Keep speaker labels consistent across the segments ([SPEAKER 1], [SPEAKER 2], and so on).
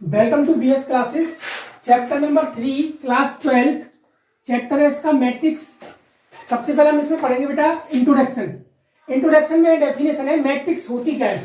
[SPEAKER 1] Welcome to BS classes. Chapter number 3 class 12 chapter है इसका matrix. सबसे पहले हम इसमें पढ़ेंगे बेटा इंट्रोडक्शन। इंट्रोडक्शन में डेफिनेशन है मैट्रिक्स होती क्या है,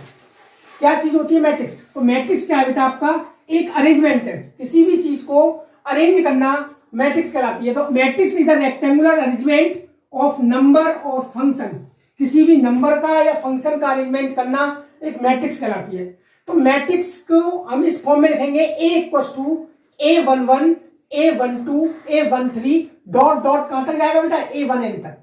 [SPEAKER 1] क्या चीज होती है मैट्रिक्स। तो मैट्रिक्स क्या है बेटा, आपका एक अरेंजमेंट है, किसी भी चीज को अरेंज करना मैट्रिक्स कहलाती है। तो matrix is a rectangular arrangement of number और फंक्शन। किसी भी नंबर का या फंक्शन का अरेंजमेंट करना एक मैट्रिक्स कहलाती है। तो मैट्रिक्स को हम इस फॉर्म में लिखेंगे A equal to A11 A12 A13 dot dot कहां तक जाएगा बेटा, A1n तक,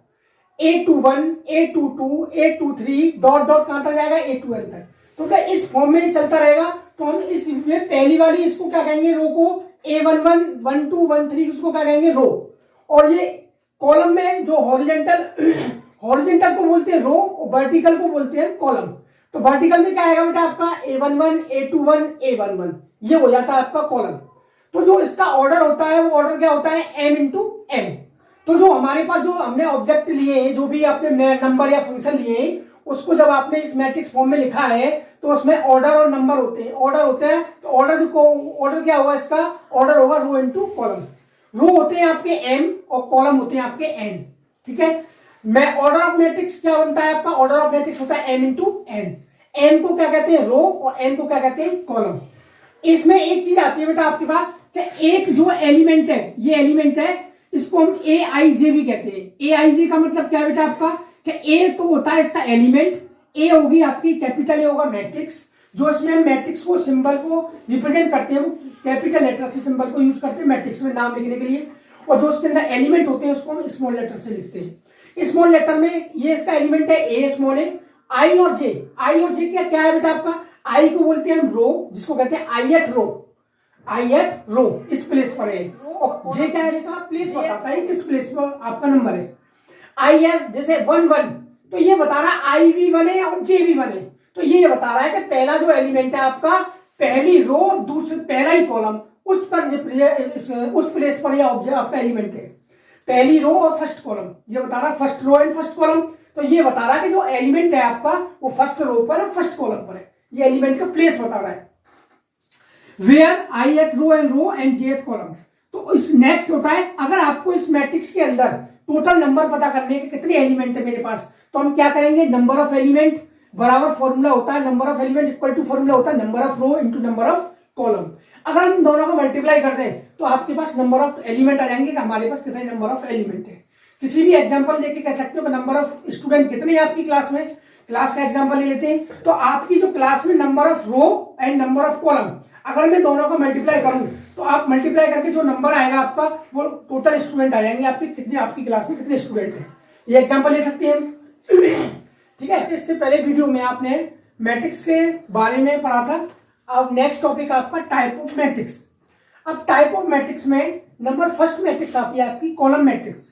[SPEAKER 1] A21 A22 A23 dot dot कहां तक जाएगा, A2n तक। तो क्या इस फॉर्म में चलता रहेगा। तो हम इसमें पहली वाली इसको क्या कहेंगे, रो को A11 12 13 उसको क्या कहेंगे, रो। और ये कॉलम में जो हॉरिजेंटल को बोलते हैं रो और वर्टिकल को बोलते हैं कॉलम। तो वर्टिकल में क्या आएगा बेटा आपका A11 A21 A11, ये हो जाता है आपका कॉलम। तो जो इसका ऑर्डर होता है वो ऑर्डर क्या होता है, m इंटू n। तो जो हमारे पास जो हमने ऑब्जेक्ट लिए हैं, जो भी आपने नंबर या फंक्शन लिए हैं, उसको जब आपने इस मैट्रिक्स फॉर्म में लिखा है तो उसमें ऑर्डर और नंबर होते हैं, ऑर्डर होते हैं। तो ऑर्डर क्या होगा, इसका ऑर्डर होगा रो इंटू कॉलम। रो होते हैं आपके m और कॉलम होते हैं आपके n। ठीक है, मैं ऑर्डर ऑफ मैट्रिक्स क्या बनता है आपका, ऑर्डर ऑफ मैट्रिक्स होता है m इंटू n। m को क्या कहते हैं, रो, और n को क्या कहते हैं, कॉलम। इसमें एक चीज आती है बेटा आपके पास कि एक जो एलिमेंट है, ये एलिमेंट है, इसको हम aij भी कहते हैं। aij का मतलब क्या है बेटा आपका कि a तो होता है इसका एलिमेंट, a होगी आपकी कैपिटल, a होगा मैट्रिक्स। जो इसमें हम मैट्रिक्स को सिंबल को रिप्रेजेंट करते हैं वो कैपिटल लेटर से सिंबल को यूज करते हैं मैट्रिक्स में नाम लिखने के लिए। और जो उसके अंदर एलिमेंट होते हैं उसको हम स्मॉल लेटर से लिखते हैं। स्मॉल लेटर में ये इसका एलिमेंट है ए स्मॉल है। आई और जे क्या क्या है बेटा आपका, आई को बोलते हैं हम रो, जिसको कहते हैं ith रो, इस प्लेस पर है। और जे क्या है, इसका प्लेस बताता है किस प्लेस पर आपका नंबर है। आई एस जैसे 1 1, तो ये बता रहा है आई भी 1 है और जे भी 1 है। तो ये बता रहा है कि पहला जो एलिमेंट है आपका, पहली रो दूसरी पहला ही कॉलम, उस प्लेस पर यह ऑब्जेक्ट आपका एलिमेंट है, पहली रो और फर्स्ट कॉलम। ये बता रहा है first row and first column. तो ये बता रहा है कि जो एलिमेंट है आपका वो फर्स्ट रो पर है, फर्स्ट कॉलम पर है। ये एलिमेंट का प्लेस बता रहा है। Where ith row and jth column. तो इस नेक्स्ट होता है, अगर आपको इस मैट्रिक्स के अंदर टोटल नंबर पता करने के कितने एलिमेंट है मेरे पास, तो हम क्या करेंगे, नंबर ऑफ एलिमेंट बराबर फॉर्मूला होता है, number of element equal to formula होता है number of row into number of column. अगर हम दोनों को मल्टीप्लाई कर दें तो आपके पास नंबर ऑफ एलिमेंट आ जाएंगे कि हमारे पास कितने नंबर ऑफ एलिमेंट है। किसी भी एग्जांपल लेके कह सकते हो कि नंबर ऑफ स्टूडेंट कितने हैं आपकी क्लास में, क्लास का एग्जांपल ले लेते हैं। तो आपकी जो क्लास में number of row and number of column, अगर मैं दोनों को मल्टीप्लाई करूं तो आप मल्टीप्लाई करके जो नंबर आएगा आपका वो टोटल स्टूडेंट आ जाएंगे आपके, कितने आपकी क्लास में कितने स्टूडेंट हैं। ये एग्जांपल ले सकते हैं। ठीक है, इससे पहले वीडियो में आपने मैट्रिक्स के बारे में पढ़ा था। अब नेक्स्ट टॉपिक आपका टाइप ऑफ मैट्रिक्स। अब टाइप ऑफ मैट्रिक्स में नंबर फर्स्ट मैट्रिक्स आती है आपकी कॉलम मैट्रिक्स।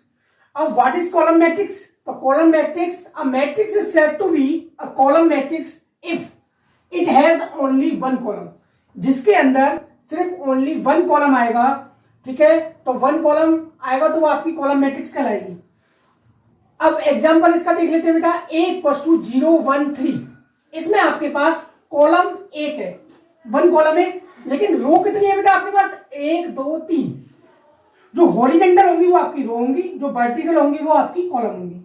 [SPEAKER 1] अब व्हाट इज कॉलम मैट्रिक्स, तो column matrix, a matrix is said to be a column matrix if it has only one column, जिसके अंदर सिर्फ ओनली वन कॉलम आएगा। ठीक है, तो वन कॉलम आएगा तो वो आपकी कॉलम मैट्रिक्स कहलाएगी। अब एग्जांपल इसका देख लेते हैं बेटा, a इक्वल टू 0 1 3। इसमें आपके पास कॉलम एक है, वन कॉलम है, लेकिन रो कितनी है बेटा आपके पास, 1 2 3। जो हॉरिजेंटल होंगी वो आपकी रो होंगी, जो वर्टिकल होंगी वो आपकी कॉलम होंगी।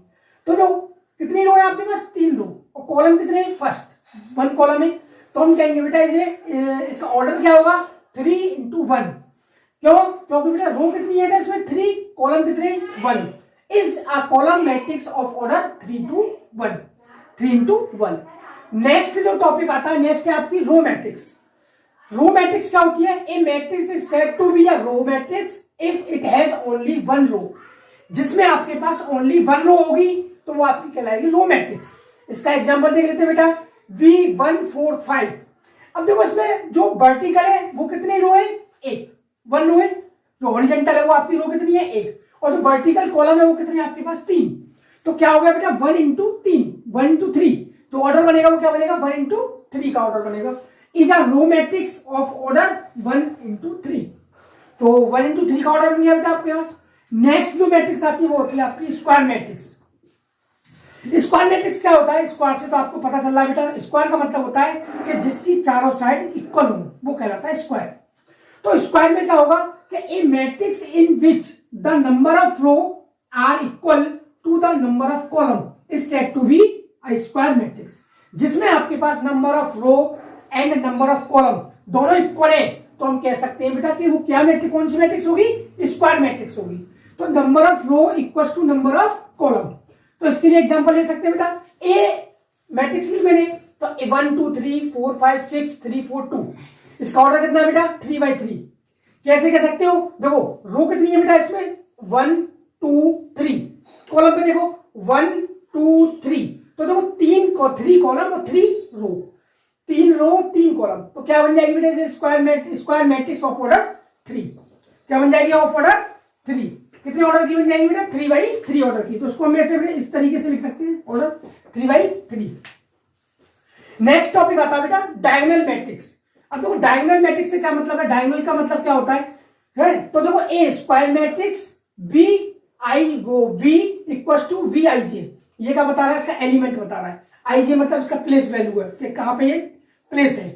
[SPEAKER 1] तो जो कितनी रो है आपके पास, 3 रो, और कॉलम कितने हैं, फर्स्ट 1 कॉलम है। तो हम कहेंगे बेटा इसे इसका ऑर्डर क्या होगा, 3 इंटू 1। क्यों, क्योंकि बेटा रो कितनी है इसमें 3, कॉलम कितने 1, is a column matrix of order 3 to 1, 3 into 1। Next जो टॉपिक आता है, नेक्स्ट है आपकी रो मैट्रिक्स। रो मैट्रिक्स क्या होती है, a matrix is said to be a row matrix if it has only one row. जिसमें आपके पास ओनली वन रो होगी तो वो आपकी कहलाएगी रो मैट्रिक्स। इसका एग्जांपल देख लेते हैं बेटा, V1 4 5। अब देखो इसमें जो वर्टिकल है वो कितनी रो है, एक, वन रो है। जो हॉरिजॉन्टल है वो आपकी रो कितनी है, एक, और जो वर्टिकल कॉलम है वो कितनी है आपके पास, 3। तो क्या हो गया बेटा 1 इंटू 3, 1 इंटू 3। जो ऑर्डर बनेगा वो क्या बनेगा, 1 इंटू 3 का ऑर्डर बनेगा। Is a row matrix of order 1 into 3। तो 1 इंटू 3 का ऑर्डर बन गया बेटा आपके पास। नेक्स्ट जो मैट्रिक्स आती है वो होती है आपकी स्क्वायर मैट्रिक्स। स्क्वायर मैट्रिक्स क्या होता है, स्क्वायर से तो आपको पता चल रहा है बेटा, स्क्वायर का मतलब होता है कि जिसकी चारों साइड इक्वल हो वो कहलाता है स्क्वायर। तो स्क्वायर में क्या होगा कि a matrix in which the number of row are equal to the number of column is said to be a square matrix. जिसमें आपके पास number of row and number of column दोनों equal है, तो हम कह सकते हैं बेटा कि वो क्या मैट्रिक्स, कौन सी मैट्रिक्स होगी, स्क्वायर मैट्रिक्स होगी। तो number of row equal to number of column. तो इसके लिए एग्जांपल ले सकते हैं बेटा, ए मैट्रिक्स ली मैंने, तो 1 2 3 4 5 6 3 4 2, इसका ऑर्डर कितना है बेटा 3/3। कैसे कह सकते हो, देखो रो कितनी है बेटा इसमें 1 2 3, कॉलम पे देखो 1 2 3, तो देखो 3 कॉलम और 3 रो, 3 रो 3 कॉलम, तो क्या बन जाएगी बेटा स्क्वायर मैट्रिक्स ऑफ ऑर्डर 3। क्या बन जाएगी ऑफ ऑर्डर 3, कितने ऑर्डर की बन जाएगी बेटा 3/3 ऑर्डर की। तो उसको हम इस तरीके से लिख सकते हैं ऑर्डर 3/3। नेक्स्ट टॉपिक आता है बेटा डायगोनल मैट्रिक्स। अब देखो डायगोनल मैट्रिक्स से क्या मतलब है, डायगोनल का मतलब क्या होता है? तो देखो a square matrix B I वो B equal to we I जे, ये क्या बता रहा है, इसका एलिमेंट बता रहा है। आई जे मतलब इसका प्लेस वैल्यू है कि कहां पे ये प्लेस है,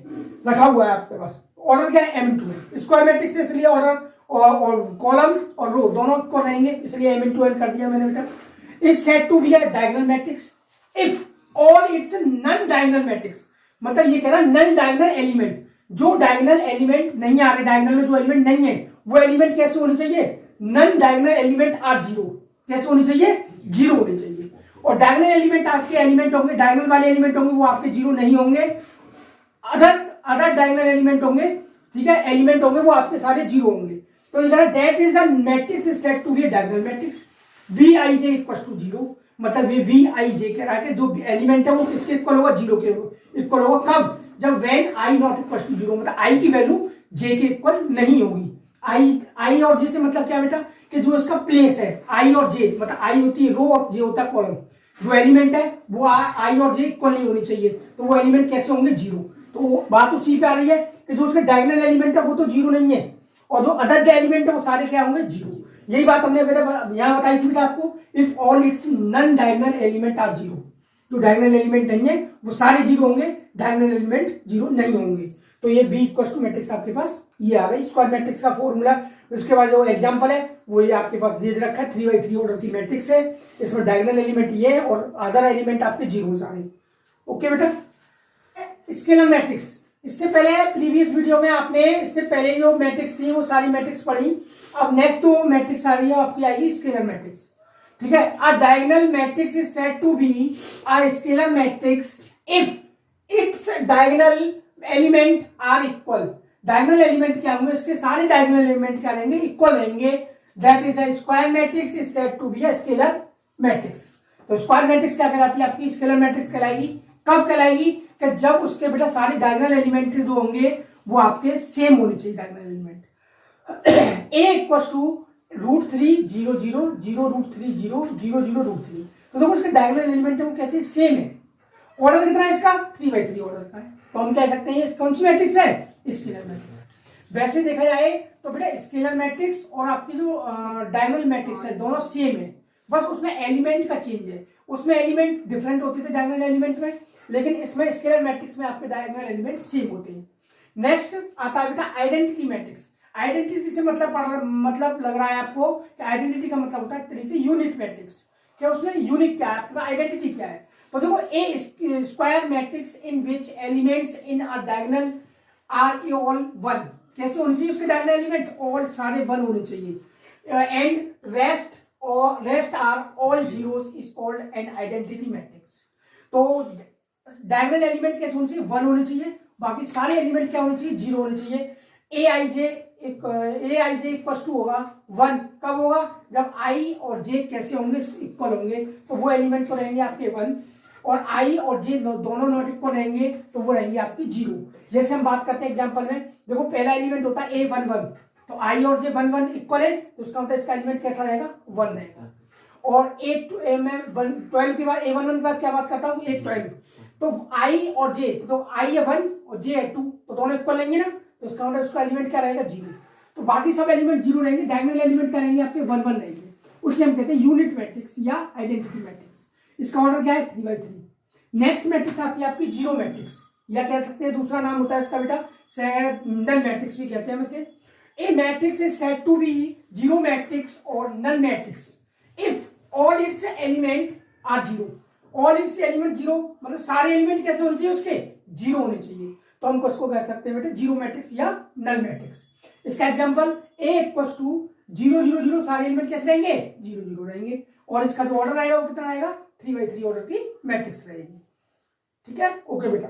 [SPEAKER 1] रखा हुआ है आपके पास। ऑर्डर क्या है m2 है, स्क्वायर मैट्रिक्स से इसलिए ऑर्डर और कॉलम और रो दोनों को रहेंगे, इसलिए m2n कर दिया मैंने बेटा। Is said to be a diagonal matrix if all its non diagonal matrix, मतलब ये कह रहा है नॉन डायगोनल एलिमेंट, जो डायगोनल एलिमेंट नहीं आ रहे, डायगोनल में जो एलिमेंट नहीं है वो एलिमेंट कैसे होने चाहिए, non diagonal element are zero, कैसे होने चाहिए, जीरो होने चाहिए। और डायगोनल एलिमेंट आपके एलिमेंट होंगे, डायगोनल वाले एलिमेंट होंगे वो आपके जीरो नहीं होंगे, अदर डायगोनल एलिमेंट होंगे, ठीक है, एलिमेंट होंगे वो आपके सारे जीरो होंगे। तो इधर that is a matrix is said to be a diagonal matrix V I J equal to zero, मतलब ये वी आई जे कह रहा है कि जो एलिमेंट है वो किसके इक्वल होगा, जीरो के इक्वल होगा। कब, जब when I not equal to zero, मतलब आई की वैल्यू जे के इक्वल नहीं होगी। आई और जे से मतलब क्या बेटा कि जो इसका प्लेस है, आई और जे मतलब आई होती है रो और जे होता है कॉलम, जो एलिमेंट है वो आई और जे इक्वल नहीं होनी चाहिए, तो वो एलिमेंट कैसे होंगे, जीरो। तो बात उसी पे आ रही है कि जो उसके डायगोनल एलिमेंट है वो तो जीरो नहीं है, और जो अदर एलिमेंट है वो सारे क्या होंगे, जीरो। यही बात हमने यहाँ बताई थी बेटा आपको, if all its non diagonal element are zero, जो डायगोनल एलिमेंट नहीं है वो सारे जीरो होंगे, डायगोनल एलिमेंट जीरो नहीं होंगे। तो ये बी इक्वल टू मैट्रिक्स आपके पास ये आ गई स्क्वायर मैट्रिक्स का फॉर्मूला। उसके बाद जो एग्जांपल है वो ये आपके पास दे रखा है, 3/3 ऑर्डर की मैट्रिक्स है, इसमें डायगोनल एलिमेंट ये और अदर एलिमेंट आपके जीरो आ गए। ओके बेटा, स्केलर मैट्रिक्स, इससे पहले प्रीवियस वीडियो में आपने इससे पहले जो मैट्रिक्स थी वो सारी मैट्रिक्स पढ़ी। अब नेक्स्ट जो मैट्रिक्स आ रही है आपकी आएगी स्केलर मैट्रिक्स, ठीक है। A diagonal matrix is said to be a scalar matrix if its diagonal element are equal. Diagonal element क्या होंगे, इसके सारे डायगोनल एलिमेंट क्या रहेंगे, इक्वल रहेंगे, that is a square matrix is said to be a scalar matrix. तो square matrix क्या कहलाती है आपकी, स्केलर मैट्रिक्स कहलाएगी। कब कहलाएगी, कि जब उसके बेटा सारे डायगोनल एलिमेंट जो होंगे वो आपके सेम होने चाहिए diagonal element. A equal to √3 0 0 0 √3 0 0 0 √3, तो देखो इसके डायगोनल एलिमेंट है वो कैसे सेम है। ऑर्डर कितना है इसका, 3/3 ऑर्डर का है, तो हम कह सकते हैं कौन सी मैट्रिक्स है, स्केलर मैट्रिक्स। वैसे देखा जाए तो बेटा स्केलर मैट्रिक्स और आपकी जो डायगोनल मैट्रिक्स है दोनों सेम है, बस उसमें एलिमेंट का चेंज है। उसमें एलिमेंट डिफरेंट होते थे डायगोनल एलिमेंट में, लेकिन इसमें स्केलर मैट्रिक्स में आपके डायगोनल एलिमेंट सेम होते हैं। नेक्स्ट आता है बेटा आइडेंटिटी मैट्रिक्स। आइडेंटिटी से मतलब लग रहा है आपको कि आइडेंटिटी का मतलब होता है एक तरीके से यूनिट मैट्रिक्स, क्या उसमें यूनिक क्या है, आइडेंटिटी क्या है। तो देखो a square matrix in which elements in a diagonal are all 1, कैसे होने चाहिए उसके डायगोनल एलिमेंट, ऑल सारे 1 होने चाहिए, and rest are all zeros is called an identity matrix. तो डायगोनल एलिमेंट कैसे होने चाहिए, 1 होने चाहिए, बाकी सारे एलिमेंट क्या होने चाहिए, 0 होने चाहिए। ए आई जे इक्वल टू होगा 1, कब होगा, जब आई और जे कैसे होंगे, इक्वल होंगे, तो वो एलिमेंट तो रहेंगे आपके 1, और आई और जे दोनों नॉट इक्वल रहेंगे तो वो रहेंगे आपके 0। जैसे हम बात करते हैं एग्जांपल में, देखो पहला एलिमेंट होता है ए 1 1, तो आई और जे 1 1 इक्वल है, तो उसका मतलब इसका एलिमेंट कैसा रहेगा, 1 रहेगा। और A12 के बाद A11 के बाद क्या बात करता हूँ, A12, तो आई और जे, तो आई है 1 और जे है 2, तो दोनों इक्वल लेंगे ना, तो उसका मतलब उसका एलिमेंट क्या रहेगा, 0। तो बाकी सब एलिमेंट 0 रहेंगे, डायगोनल एलिमेंट क्या रहेंगे आपके 1 1 रहेंगे, उसे हम कहते हैं यूनिट मैट्रिक्स या आइडेंटिटी मैट्रिक्स। इसका ऑर्डर क्या है, 3/3। नेक्स्ट मैट्रिक्स आती है आपकी जीरो मैट्रिक्स, या कह सकते हैं दूसरा नाम होता है इसका बेटा नल मैट्रिक्स भी कहते हैं वैसे। A matrix is said to be zero matrix और null matrix if all its element are zero. All its element zero मतलब सारे एलिमेंट कैसे होने चाहिए उसके, जीरो होने चाहिए, तो हम उसको कह सकते हैं बेटे जीरो मैट्रिक्स या नल मैट्रिक्स। इसका example A equal to zero zero zero, सारे एलिमेंट कैसे रहेंगे, जीरो जीरो रहेंगे, और इसका जो ऑर्डर आएगा वो कितना आएगा, 3 by 3 ऑर्डर की मैट्रिक्स रहेगी। ठीक है, ओके बेटा।